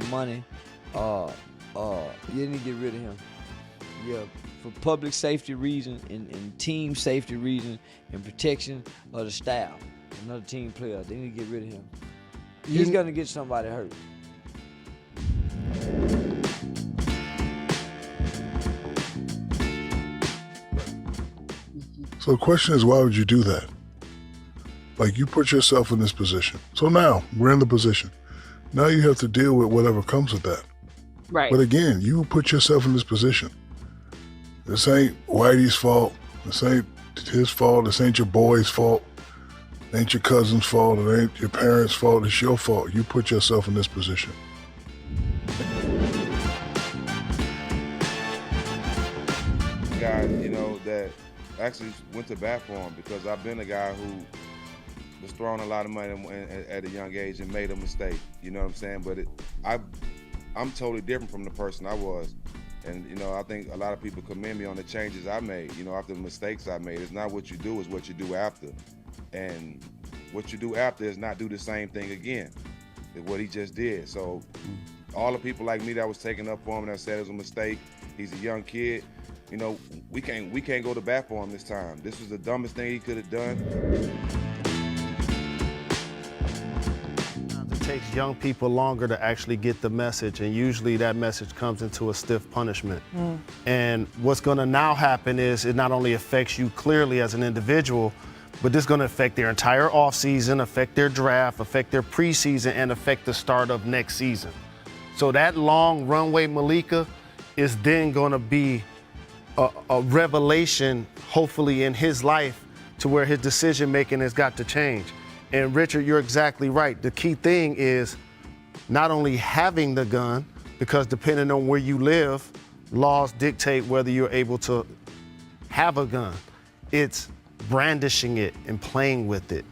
money. You need to get rid of him. Yeah, for public safety reasons and team safety reasons and protection of the staff. Another team player, they need to get rid of him. He's gonna get somebody hurt. So the question is, why would you do that? Like, you put yourself in this position. So now we're in the position. Now you have to deal with whatever comes with that. Right. But again, you put yourself in this position. This ain't Whitey's fault. This ain't his fault. This ain't your boy's fault. It ain't your cousin's fault. It ain't your parents' fault. It's your fault. You put yourself in this position. Guys, you know, that actually went to bat for him, because I've been a guy who was throwing a lot of money at a young age and made a mistake. You know what I'm saying? But I'm totally different from the person I was. And, you know, I think a lot of people commend me on the changes I made, you know, after the mistakes I made. It's not what you do, it's what you do after. And what you do after is not do the same thing again, is what he just did. So all the people like me that was taking up for him that said it was a mistake, he's a young kid, you know, we can't go to bat for him this time. This was the dumbest thing he could have done. It takes young people longer to actually get the message, and usually that message comes into a stiff punishment. And what's gonna now happen is it not only affects you clearly as an individual, but this is gonna affect their entire offseason, affect their draft, affect their preseason, and affect the start of next season. So that long runway, Malika, is then gonna be a revelation, hopefully, in his life, to where his decision-making has got to change. And Richard, you're exactly right. The key thing is not only having the gun, because depending on where you live, laws dictate whether you're able to have a gun. It's brandishing it and playing with it.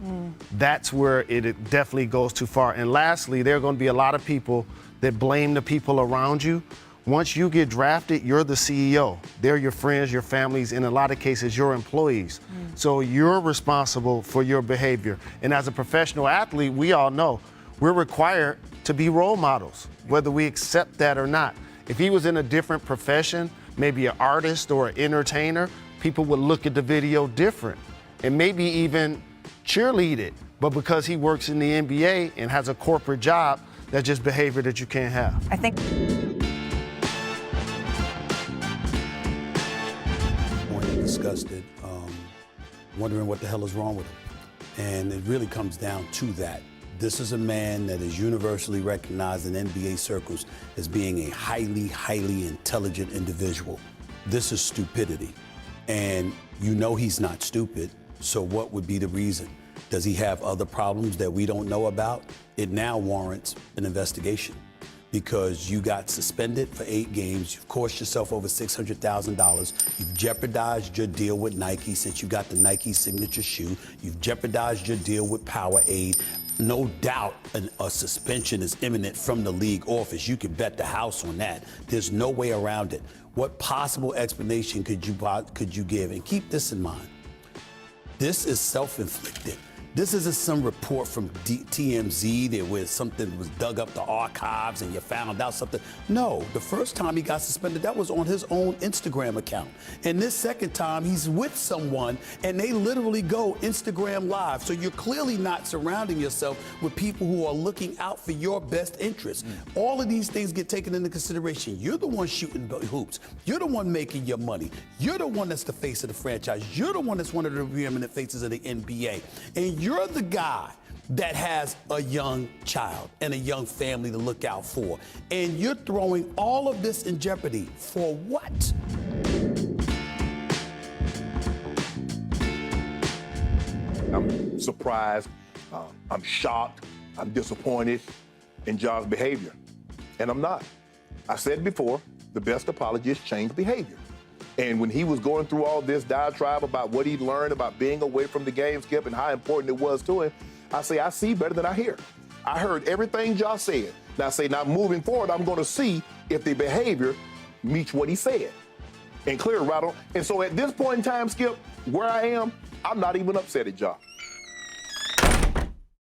That's where it definitely goes too far. And lastly, there are going to be a lot of people that blame the people around you. Once you get drafted, you're the CEO. They're your friends, your families, in a lot of cases, your employees. So you're responsible for your behavior. And as a professional athlete, we all know we're required to be role models, whether we accept that or not. If he was in a different profession, maybe an artist or an entertainer, people would look at the video different and maybe even cheerlead it. But because he works in the NBA and has a corporate job, that's just behavior that you can't have. I think disgusted, wondering what the hell is wrong with him. And it really comes down to that. This is a man that is universally recognized in NBA circles as being a highly, highly intelligent individual. This is stupidity. And you know he's not stupid, so what would be the reason? Does he have other problems that we don't know about? It now warrants an investigation, because you got suspended for 8 games, you've cost yourself over $600,000, you've jeopardized your deal with Nike since you got the Nike signature shoe, you've jeopardized your deal with Powerade. No doubt a suspension is imminent from the league office. You can bet the house on that. There's no way around it. What possible explanation could you give? And keep this in mind. This is self-inflicted. This isn't some report from TMZ where something was dug up the archives and you found out something. No, the first time he got suspended, that was on his own Instagram account. And this second time, he's with someone and they literally go Instagram Live. So you're clearly not surrounding yourself with people who are looking out for your best interests. All of these things get taken into consideration. You're the one shooting hoops. You're the one making your money. You're the one that's the face of the franchise. You're the one that's one of the preeminent faces of the NBA. And you're the guy that has a young child and a young family to look out for. And you're throwing all of this in jeopardy for what? I'm surprised, I'm shocked, I'm disappointed in Ja's behavior. And I'm not. I said before, the best apology is change behavior. And when he was going through all this diatribe about what he'd learned about being away from the game, Skip, and how important it was to him, I say, I see better than I hear. I heard everything Ja said. Now moving forward, I'm going to see if the behavior meets what he said. And clear right on. And so at this point in time, Skip, where I am, I'm not even upset at Ja.